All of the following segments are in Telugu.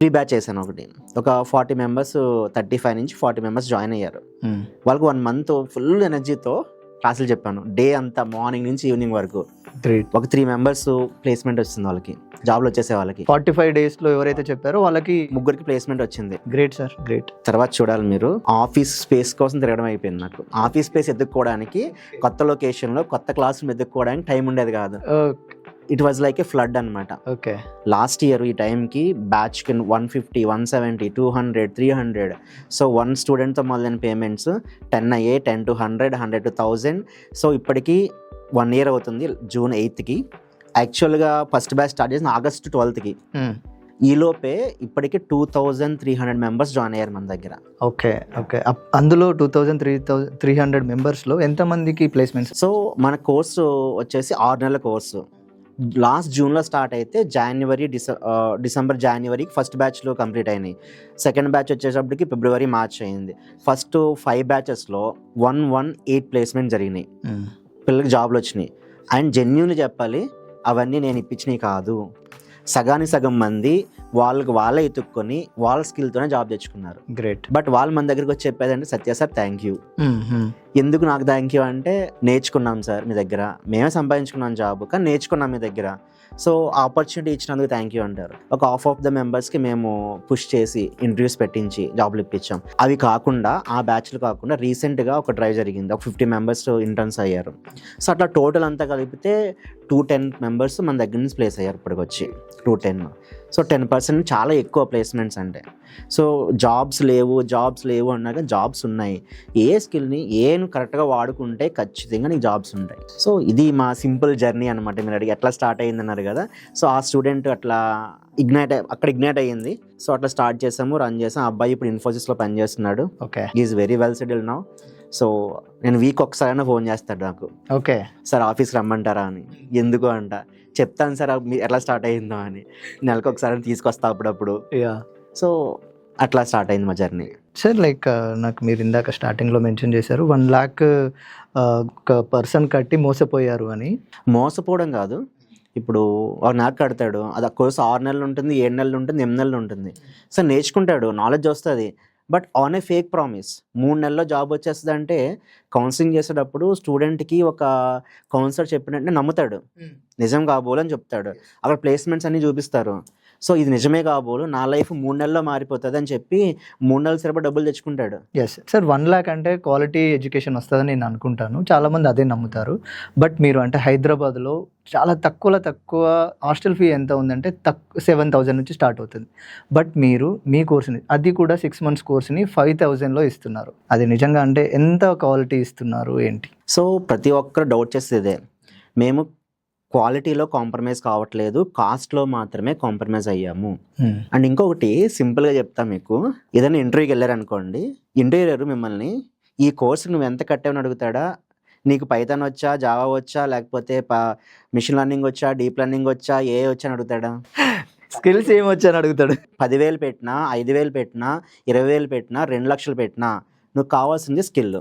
ప్రీ బ్యాచ్ చేశాను ఒకటి. ఒక 40 మెంబర్స్, 35 నుంచి 40 మెంబర్స్ జాయిన్ అయ్యారు. వాళ్ళకి 1 మంత్ ఫుల్ ఎనర్జీతో క్లాసులు చెప్పాను. డే అంతా మార్నింగ్ నుంచి ఈవినింగ్ వరకు. ఒక 3 మెంబర్స్ ప్లేస్మెంట్ వచ్చింది వాళ్ళకి, జాబ్లు వచ్చేసే వాళ్ళకి. 45 days లో ఎవరైతే చెప్పారో వాళ్ళకి 3 ప్లేస్మెంట్ వచ్చింది. Great sir, great. తర్వాత చూడాలి మీరు, ఆఫీస్ స్పేస్ కోసం తిరగడం అయిపోయింది నాకు. ఆఫీస్ స్పేస్ ఎదుక్కోవడానికి, కొత్త లొకేషన్లో కొత్త క్లాస్ రూమ్ ఎదుక్కోవడానికి టైం ఉండేది కాదు. It was like A flood అనమాట. ఓకే. లాస్ట్ ఇయర్ ఈ టైంకి బ్యాచ్కి 150, 170, 200, 300. సో 1 స్టూడెంట్తో మొదలైన పేమెంట్స్ 10 అయ్యాయి, 10 to 100, 100 to 1000. సో ఇప్పటికీ 1 year అవుతుంది. June 8th యాక్చువల్గా ఫస్ట్ బ్యాచ్ స్టార్ట్ చేసిన August 12th. ఈలోపే ఇప్పటికి 2300 మెంబర్స్ జాయిన్ అయ్యారు మన దగ్గర. Okay okay. అందులో 2300 మెంబర్స్లో ఎంతమందికి ప్లేస్మెంట్స్? సో మన కోర్సు వచ్చేసి 6 నెలల కోర్సు. లాస్ట్ జూన్లో స్టార్ట్ అయితే డిసెంబర్ జనవరికి ఫస్ట్ బ్యాచ్లో కంప్లీట్ అయినాయి. సెకండ్ బ్యాచ్ వచ్చేటప్పటికి February, March అయింది. ఫస్ట్ 5 బ్యాచెస్లో 118 ప్లేస్మెంట్ జరిగినాయి. పిల్లలకి జాబ్లు వచ్చినాయి. అండ్ జెన్యూన్గా చెప్పాలి, అవన్నీ నేను ఇప్పించినవి కాదు. సగానికి సగం మంది వాళ్ళే ఎత్తుక్కొని వాళ్ళ స్కిల్తోనే జాబ్ తెచ్చుకున్నారు. గ్రేట్. బట్ వాళ్ళు మన దగ్గరికి వచ్చి చెప్పేదంటే, సత్య సార్ థ్యాంక్ యూ. ఎందుకు నాకు థ్యాంక్ యూ అంటే, నేర్చుకున్నాం సార్ మీ దగ్గర, మేమే సంపాదించుకున్నాం జాబ్, కానీ నేర్చుకున్నాం మీ దగ్గర. సో ఆపర్చునిటీ ఇచ్చినందుకు థ్యాంక్ యూ అంటారు. ఒక హాఫ్ ఆఫ్ ద మెంబర్స్కి మేము పుష్ చేసి ఇంటర్వ్యూస్ పెట్టించి జాబ్లు ఇప్పించాం. అవి కాకుండా, ఆ బ్యాచ్లు కాకుండా రీసెంట్గా ఒక డ్రైవ్ జరిగింది. ఒక 50 మెంబర్స్ ఇంటర్న్స్ అయ్యారు. సో అట్లా టోటల్ అంతా కలిపితే 210 మెంబర్స్ మన దగ్గర నుంచి ప్లేస్ అయ్యారు ఇప్పటికి వచ్చి. 210. సో 10% చాలా ఎక్కువ ప్లేస్మెంట్స్ అంటే. సో జాబ్స్ లేవు అన్నాక జాబ్స్ ఉన్నాయి. ఏ స్కిల్ని కరెక్ట్గా వాడుకుంటే ఖచ్చితంగా నీకు జాబ్స్ ఉంటాయి. సో ఇది మా సింపుల్ జర్నీ అనమాట. మీరు అడిగి ఎట్లా స్టార్ట్ అయ్యింది అన్నారు కదా. సో ఆ స్టూడెంట్ అట్లా ఇగ్నైట్ అయ్యింది. సో అట్లా స్టార్ట్ చేసాము, రన్ చేసాం. అబ్బాయి ఇప్పుడు ఇన్ఫోసిస్లో పనిచేస్తున్నాడు. Okay. Is very well settled now. So నేను వీక్ ఒకసారైనా ఫోన్ చేస్తాడు నాకు. ఓకే సార్ ఆఫీస్కి రమ్మంటారా అని. ఎందుకు అంట, చెప్తాను సార్ ఎట్లా స్టార్ట్ అయ్యిందో అని. నెలకు ఒకసారి తీసుకొస్తా అప్పుడప్పుడు. సో అట్లా స్టార్ట్ అయింది మా జర్నీ. సార్ లైక్ నాకు మీరు ఇందాక స్టార్టింగ్లో మెన్షన్ చేశారు 1 lakh ఒక పర్సన్ కట్టి మోసపోయారు అని. మోసపోవడం కాదు, ఇప్పుడు వాడు నాకు కడతాడు, అది ఆ కోర్సు 6 నెలలు ఉంటుంది, 7 నెలలు ఉంటుంది, 8 నెలలు ఉంటుంది. సో నేర్చుకుంటాడు, నాలెడ్జ్ వస్తుంది. But on a fake promise 3 నెలల్లో జాబ్ వచ్చేస్తుంది అంటే, కౌన్సిలింగ్ చేసేటప్పుడు స్టూడెంట్కి ఒక కౌన్సిలర్ చెప్పినట్టే నమ్ముతాడు, నిజం కాబోలు అని చెప్తాడు. అక్కడ ప్లేస్మెంట్స్ అన్నీ చూపిస్తారు. సో ఇది నిజమే కాబోలు, నా లైఫ్ 3 నెలల్లో మారిపోతుంది అని చెప్పి 3 నెలల సరిపడా డబ్బులు తెచ్చుకుంటాడు. ఎస్ సార్, 1 lakh అంటే క్వాలిటీ ఎడ్యుకేషన్ వస్తుందని నేను అనుకుంటాను. చాలామంది అదే నమ్ముతారు. బట్ మీరు అంటే హైదరాబాద్లో చాలా తక్కువ హాస్టల్ ఫీ ఎంత ఉందంటే 7,000 నుంచి స్టార్ట్ అవుతుంది. బట్ మీరు మీ కోర్సుని, అది కూడా 6 months కోర్సుని 5,000లో ఇస్తున్నారు. అది నిజంగా అంటే ఎంత క్వాలిటీ ఇస్తున్నారు ఏంటి? సో ప్రతి ఒక్కరు డౌట్ చేసేదే, మేము క్వాలిటీలో కాంప్రమైజ్ కావట్లేదు, కాస్ట్లో మాత్రమే కాంప్రమైజ్ అయ్యాము. అండ్ ఇంకొకటి సింపుల్గా చెప్తా మీకు, ఏదైనా ఇంటర్వ్యూకి వెళ్ళారనుకోండి, ఇంటర్వ్యూయర్ మిమ్మల్ని ఈ కోర్సు నువ్వు ఎంత కట్టావని అడుగుతాడా, నీకు పైథాన్ వచ్చా, జావా వచ్చా, లేకపోతే మిషన్ లెర్నింగ్ వచ్చా, డీప్ లెర్నింగ్ వచ్చా, ఏ వచ్చా అని అడుగుతాడా? స్కిల్స్ ఏమొచ్చని అడుగుతాడు. 10,000 పెట్టినా, 5,000 పెట్టినా, 20,000 పెట్టినా, 2 లక్షలు పెట్టినా, నువ్వు కావాల్సింది స్కిల్.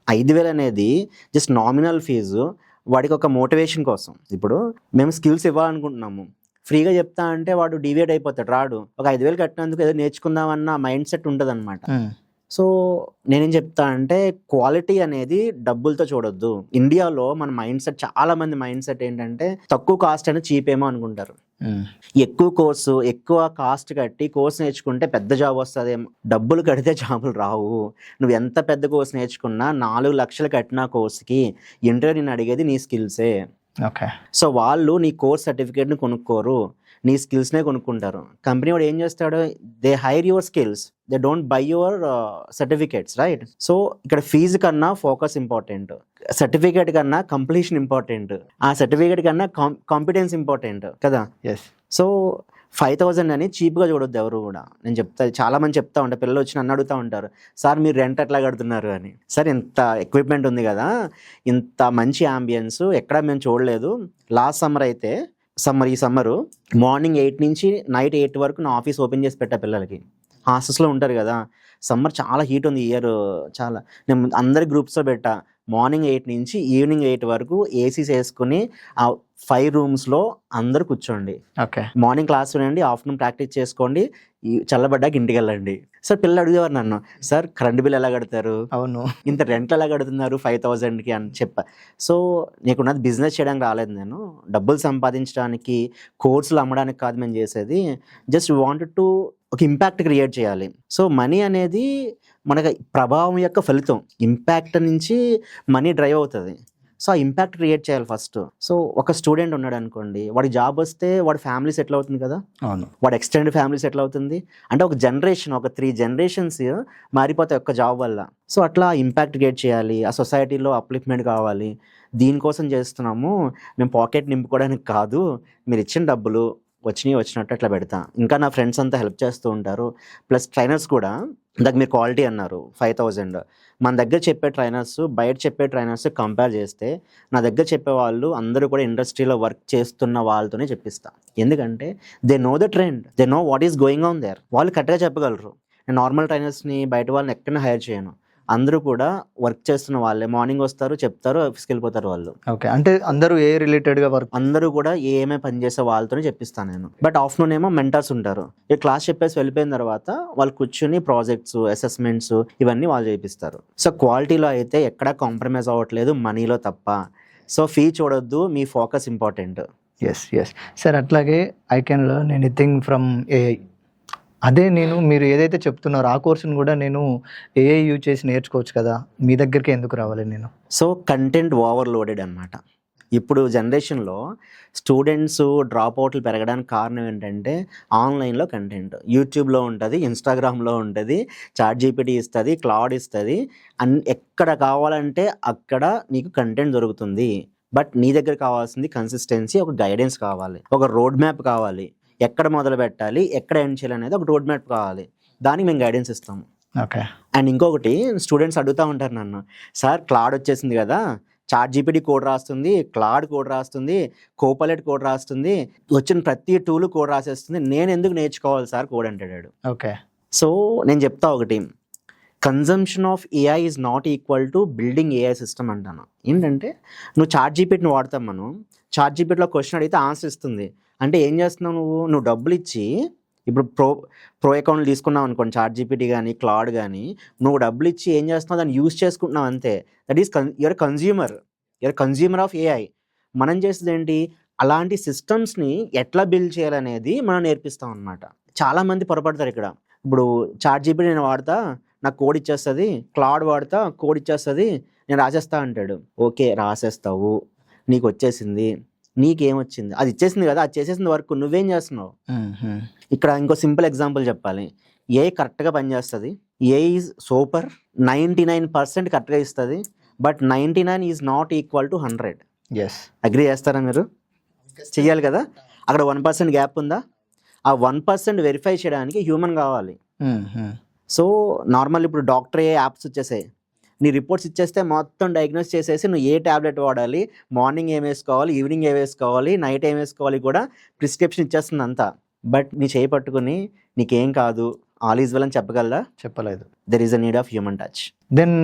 5,000 అనేది జస్ట్ నామినల్ ఫీజు, వాడికి ఒక మోటివేషన్ కోసం. ఇప్పుడు మేము స్కిల్స్ ఇవ్వాలనుకుంటున్నాము, ఫ్రీగా చెప్తా అంటే వాడు డివియేట్ అయిపోతాడు, రాడు. ఒక 5,000 కట్టినందుకు ఏదో నేర్చుకుందామన్న మైండ్ సెట్ ఉంటుంది అనమాట. సో నేనేం చెప్తా అంటే, క్వాలిటీ అనేది డబ్బులతో చూడొద్దు. ఇండియాలో మన మైండ్ సెట్, చాలా మంది మైండ్ సెట్ ఏంటంటే, తక్కువ కాస్ట్ అని చీప్ ఏమో అనుకుంటారు. ఎక్కువ కోర్సు, ఎక్కువ కాస్ట్ కట్టి కోర్స్ నేర్చుకుంటే పెద్ద జాబ్ వస్తుంది. డబ్బులు కడితే జాబులు రావు. నువ్వు ఎంత పెద్ద కోర్స్ నేర్చుకున్నా 4 లక్షలు కట్టిన కోర్సుకి ఇంటర్వ్యూ నేను అడిగేది నీ స్కిల్సే. ఓకే. సో వాళ్ళు నీ కోర్స్ సర్టిఫికేట్ని కొనుక్కోరు, నీ స్కిల్స్నే కొనుక్కుంటారు. కంపెనీ వాడు ఏం చేస్తాడు, they hire your skills, they don't buy your certificates, right? So ఇక్కడ ఫీజు కన్నా ఫోకస్ ఇంపార్టెంట్, సర్టిఫికేట్ కన్నా కంప్లీషన్ ఇంపార్టెంట్, ఆ సర్టిఫికేట్ కన్నా కాంపిటెన్స్ ఇంపార్టెంట్ కదా. ఎస్. సో 5,000 అని చీప్గా చూడొద్దు ఎవరు కూడా. నేను చెప్తా, చాలా మంది చెప్తా ఉంటారు, పిల్లలు వచ్చి నన్ను అడుగుతూ ఉంటారు, సార్ మీరు రెంట్ ఎట్లా కడుతున్నారు అని. సార్ ఇంత ఎక్విప్మెంట్ ఉంది కదా, ఇంత మంచి ఆంబియన్స్ ఎక్కడ మేము చూడలేదు. లాస్ట్ సమ్మర్ అయితే, ఈ సమ్మరు మార్నింగ్ 8 నుంచి నైట్ 8 వరకు నా ఆఫీస్ ఓపెన్ చేసి పెట్టా పిల్లలకి. హాస్టల్స్లో ఉంటారు కదా, సమ్మర్ చాలా హీట్ ఉంది ఇయర్, చాలా. నేను అందరి గ్రూప్స్లో పెట్టా, మార్నింగ్ 8 నుంచి ఈవినింగ్ 8 వరకు ఏసీస్ వేసుకుని ఆ 5 రూమ్స్లో అందరూ కూర్చోండి. ఓకే. మార్నింగ్ క్లాస్ వినండి, ఆఫ్టర్నూన్ ప్రాక్టీస్ చేసుకోండి, ఈ చల్లబడ్డాక ఇంటికి వెళ్ళండి. సార్ పిల్లలు అడిగేవారు నన్ను, సార్ కరెంట్ బిల్ ఎలా కడతారు, అవును. ఇంత రెంట్లు ఎలా కడుతున్నారు 5,000కి అని చెప్పా. సో నీకున్నది బిజినెస్ చేయడానికి రాలేదు, నేను డబ్బులు సంపాదించడానికి కోర్సులు అమ్మడానికి కాదు మేము చేసేది. జస్ట్ వాంటెడ్ టు ఒక ఇంపాక్ట్ క్రియేట్ చేయాలి. సో మనీ అనేది మనకి ప్రభావం యొక్క ఫలితం. ఇంపాక్ట్ నుంచి మనీ డ్రైవ్ అవుతుంది. సో ఆ ఇంపాక్ట్ క్రియేట్ చేయాలి ఫస్ట్. సో ఒక స్టూడెంట్ ఉన్నాడు అనుకోండి, వాడి జాబ్ వస్తే వాడి ఫ్యామిలీ సెటిల్ అవుతుంది కదా, అవును. వాడి ఎక్స్టెండెడ్ ఫ్యామిలీ సెటిల్ అవుతుంది. అంటే ఒక జనరేషన్, ఒక 3 generations మారిపోతాయి ఒక్క జాబ్ వల్ల. సో అట్లా ఇంపాక్ట్ క్రియేట్ చేయాలి, ఆ సొసైటీలో అప్లిఫ్ట్మెంట్ కావాలి. దీనికోసం చేస్తున్నాము, మేము పాకెట్ నింపుకోవడానికి కాదు. మీరు ఇచ్చిన డబ్బులు వచ్చినట్టు అట్లా పెడతా. ఇంకా నా ఫ్రెండ్స్ అంతా హెల్ప్ చేస్తూ ఉంటారు. ప్లస్ ట్రైనర్స్ కూడా, ఇందాక మీరు క్వాలిటీ అన్నారు 5,000, మన దగ్గర చెప్పే ట్రైనర్స్ బయట చెప్పే ట్రైనర్స్ కంపేర్ చేస్తే నా దగ్గర చెప్పే వాళ్ళు అందరూ కూడా ఇండస్ట్రీలో వర్క్ చేస్తున్న వాళ్ళతోనే చెప్పిస్తా. ఎందుకంటే they know the trend, they know what is going on their. వాళ్ళు కరెక్ట్గా చెప్పగలరు. నేను నార్మల్ ట్రైనర్స్ని బయట వాళ్ళని ఎక్కడైనా హైర్ చేయను. అందరూ కూడా వర్క్ చేస్తున్న వాళ్ళే. మార్నింగ్ వస్తారు, చెప్తారు, ఆఫీస్కి వెళ్ళిపోతారు వాళ్ళు. ఓకే. అంటే అందరూ ఏ రిలేటెడ్గా వర్క్, అందరూ కూడా ఏమే పని చేసే వాళ్ళతోనే చెప్పిస్తాను నేను. బట్ ఆఫ్టర్నూన్ ఏమో మెంటర్స్ ఉంటారు. ఈ క్లాస్ చెప్పేసి వెళ్ళిపోయిన తర్వాత వాళ్ళు కూర్చొని ప్రాజెక్ట్స్, అసెస్మెంట్స్ ఇవన్నీ వాళ్ళు చేపిస్తారు. సో క్వాలిటీలో అయితే ఎక్కడా కాంప్రమైజ్ అవ్వట్లేదు, మనీలో తప్ప. సో ఫీ చూడొద్దు, మీ ఫోకస్ ఇంపార్టెంట్. Yes sir. అట్లాగే I can learn anything from AI. అదే నేను మీరు ఏదైతే చెప్తున్నారో ఆ కోర్సును కూడా నేను ఏఐ యూజ్ చేసి నేర్చుకోవచ్చు కదా, మీ దగ్గరికి ఎందుకు రావాలి నేను? సో కంటెంట్ ఓవర్లోడెడ్ అనమాట. ఇప్పుడు జనరేషన్లో స్టూడెంట్స్ డ్రాప్ అవుట్లు పెరగడానికి కారణం ఏంటంటే ఆన్లైన్లో కంటెంట్. యూట్యూబ్లో ఉంటుంది, ఇన్స్టాగ్రామ్లో ఉంటుంది, చాట్ జీపీటీ ఇస్తుంది, క్లౌడ్ ఇస్తుంది. ఎక్కడ కావాలంటే అక్కడ నీకు కంటెంట్ దొరుకుతుంది. బట్ నీ దగ్గర కావాల్సింది కన్సిస్టెన్సీ, ఒక గైడెన్స్ కావాలి, ఒక రోడ్ మ్యాప్ కావాలి. ఎక్కడ మొదలు పెట్టాలి, ఎక్కడ ఎండ్ చేయాలి అనేది ఒక రోడ్ మ్యాప్ కావాలి. దానికి మేము గైడెన్స్ ఇస్తాము. ఓకే. అండ్ ఇంకొకటి, స్టూడెంట్స్ అడుగుతూ ఉంటారు నన్ను, సార్ క్లౌడ్ వచ్చేసింది కదా, చాట్ జీపీటీ కోడ్ రాస్తుంది, క్లౌడ్ కోడ్ రాస్తుంది, కోపైలట్ కోడ్ రాస్తుంది, వచ్చిన ప్రతి టూల్ కోడ్ రాసేస్తుంది, నేను ఎందుకు నేర్చుకోవాలి సార్ కోడ్ అంటాడు. ఓకే. సో నేను చెప్తా ఒకటి, consumption of AI is not equal to building AI system అంటాను. ఏంటంటే నువ్వు చాట్ జీపీటీని వాడతాం, మనం చాట్ జీపీటీలో క్వశ్చన్ అడిగితే ఆన్సర్ ఇస్తుంది. అంటే ఏం చేస్తున్నావు నువ్వు డబ్బులు ఇచ్చి, ఇప్పుడు ప్రో అకౌంట్లు తీసుకున్నావు అనుకోండి, చాట్ జీపీటీ కానీ క్లౌడ్ కానీ, నువ్వు డబ్బులు ఇచ్చి ఏం చేస్తున్నావు, దాన్ని యూజ్ చేసుకుంటున్నావు అంతే. That is your consumer of AI. మనం చేసేది ఏంటి, అలాంటి సిస్టమ్స్ని ఎట్లా బిల్డ్ చేయాలనేది మనం నేర్పిస్తాం అనమాట. చాలామంది పొరపడతారు ఇక్కడ. ఇప్పుడు చాట్ జీపీటీ నేను వాడతా, నాకు కోడ్ ఇచ్చేస్తుంది, క్లౌడ్ వాడతా, కోడ్ ఇచ్చేస్తుంది, నేను రాసేస్తా అంటాడు. ఓకే, రాసేస్తావు, నీకు వచ్చేసింది, నీకేమొచ్చింది, అది ఇచ్చేసింది కదా, అది చేసేసింది వర్క్, నువ్వేం చేస్తున్నావు? ఇక్కడ ఇంకో సింపుల్ ఎగ్జాంపుల్ చెప్పాలి. ఏఐ కరెక్ట్గా పనిచేస్తుంది, ఏఐ ఈజ్ సూపర్, 99% కరెక్ట్గా ఇస్తుంది, but 99 is not equal to 100. Yes, agree చేస్తారా మీరు? చెయ్యాలి కదా. అక్కడ 1% గ్యాప్ ఉందా? ఆ 1% వెరిఫై చేయడానికి హ్యూమన్ కావాలి. సో నార్మల్ ఇప్పుడు డాక్టర్ యాప్స్ వచ్చేసాయి, నీ రిపోర్ట్స్ ఇచ్చేస్తే మొత్తం డయాగ్నోస్ చేసేసి నువ్వు ఏ ట్యాబ్లెట్ వాడాలి, మార్నింగ్ ఏం వేసుకోవాలి, ఈవినింగ్ ఏం వేసుకోవాలి, నైట్ ఏం వేసుకోవాలి కూడా ప్రిస్క్రిప్షన్ ఇచ్చేస్తుంది అంతా. బట్ నీ చేయి పట్టుకుని నీకేం కాదు, ఆల్ ఈజ్ వెల్ అని చెప్పగలరా? చెప్పలేదు. There is a need of human touch. Then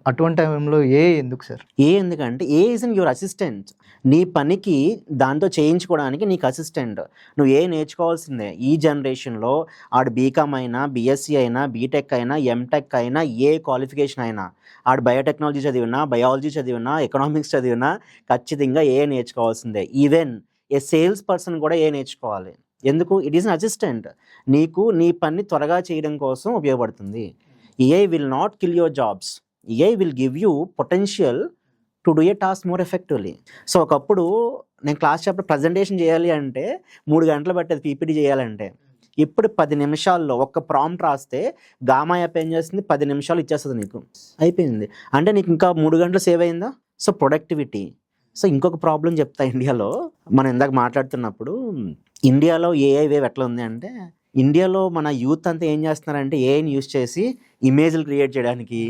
అటువంటి టైంలో ఎందుకు సార్? ఎందుకంటే ఈజ్ యువర్ అసిస్టెంట్. నీ పనికి దాంతో చేయించుకోవడానికి నీకు అసిస్టెంట్. నువ్వు నేర్చుకోవాల్సిందే. ఈ జనరేషన్లో ఆడు బీకామ్ అయినా, బీఎస్సీ అయినా, బీటెక్ అయినా, ఎంటెక్ అయినా, ఏ క్వాలిఫికేషన్ అయినా, ఆడు బయోటెక్నాలజీ చదివినా, బయాలజీ చదివినా, ఎకనామిక్స్ చదివినా ఖచ్చితంగా నేర్చుకోవాల్సిందే. ఈవెన్ ఏ సేల్స్ పర్సన్ కూడా నేర్చుకోవాలి. ఎందుకు? It is an assistant. నీకు నీ పని త్వరగా చేయడం కోసం ఉపయోగపడుతుంది. AI will not kill your jobs. AI will give you potential to do a task more effectively. So ఒకప్పుడు నేను క్లాస్ చెప్పి ప్రజెంటేషన్ చేయాలి అంటే 3 గంటలు పట్టేది, పీపీటీ చేయాలంటే. ఇప్పుడు 10 నిమిషాల్లో ఒక్క ప్రాంప్ట్ రాస్తే గామా యాప్ ఏం చేస్తుంది, 10 నిమిషాలు ఇచ్చేస్తుంది నీకు, అయిపోయింది. అంటే నీకు ఇంకా 3 గంటలు సేవ్ అయిందా? So productivity. సో ఇంకొక ప్రాబ్లం చెప్తా ఇండియాలో. మనం ఇందాక మాట్లాడుతున్నప్పుడు ఇండియాలో ఏఐ వేవ్ ఎట్లా ఉంది అంటే, ఇండియాలో మన యూత్ అంతా ఏం చేస్తున్నారంటే ఏఐని యూజ్ చేసి ఇమేజ్లు క్రియేట్ చేయడానికి,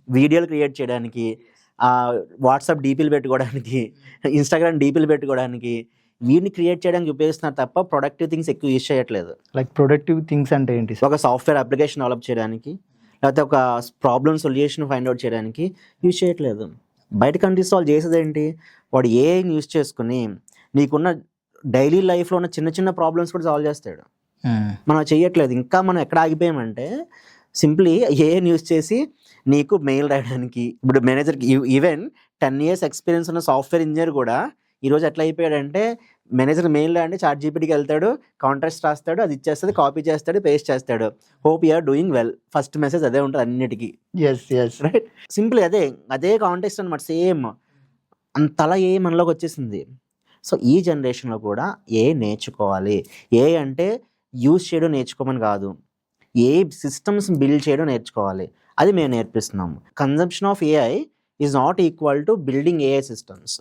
వీడియోలు క్రియేట్ చేయడానికి, వాట్సాప్ డీపీలు పెట్టుకోవడానికి, ఇన్స్టాగ్రామ్ డీపీలు పెట్టుకోవడానికి, వీడిని క్రియేట్ చేయడానికి ఉపయోగిస్తున్నారు తప్ప ప్రొడక్టివ్ థింగ్స్ ఎక్కువ యూజ్ చేయట్లేదు. లైక్ ప్రొడక్టివ్ థింగ్స్ అంటే ఏంటి? ఒక సాఫ్ట్వేర్ అప్లికేషన్ డెవలప్ చేయడానికి, లేకపోతే ఒక ప్రాబ్లమ్ సొల్యూషన్ ఫైండ్ అవుట్ చేయడానికి యూజ్ చేయట్లేదు. బయట కంట్రీస్ వాళ్ళు చేసేది ఏంటి, వాడు ఏఐని యూజ్ చేసుకుని నీకున్న డైలీ లైఫ్లో ఉన్న చిన్న చిన్న ప్రాబ్లమ్స్ కూడా సాల్వ్ చేస్తాడు. మనం చెయ్యట్లేదు. ఇంకా మనం ఎక్కడ ఆగిపోయామంటే సింప్లీ ఏఐని యూజ్ చేసి నీకు మెయిల్ రాయడానికి, ఇప్పుడు మేనేజర్కి ఈవెన్ 10 years ఎక్స్పీరియన్స్ ఉన్న సాఫ్ట్వేర్ ఇంజనీర్ కూడా ఈరోజు ఎట్లా అయిపోయాడంటే మేనేజర్ మెయిల్ రాయండి, ChatGPTకి వెళ్తాడు, కాంట్రాక్ట్స్ రాస్తాడు, అది ఇచ్చేస్తుంది, కాపీ చేస్తాడు, పేస్ట్ చేస్తాడు, hope you're doing well, first message అదే ఉంటుంది అన్నిటికీ. రైట్, సింపుల్ అదే కాంటెక్స్ట్ అనమాట, సేమ్ అంతలా ఏ మనలోకి వచ్చేసింది. సో ఈ జనరేషన్లో కూడా ఏ నేర్చుకోవాలి. ఏ అంటే యూజ్ చేయడం నేర్చుకోమని కాదు, ఏ సిస్టమ్స్ బిల్డ్ చేయడం నేర్చుకోవాలి, అది మేము నేర్పిస్తున్నాము. Consumption of AI is not equal to building AI systems.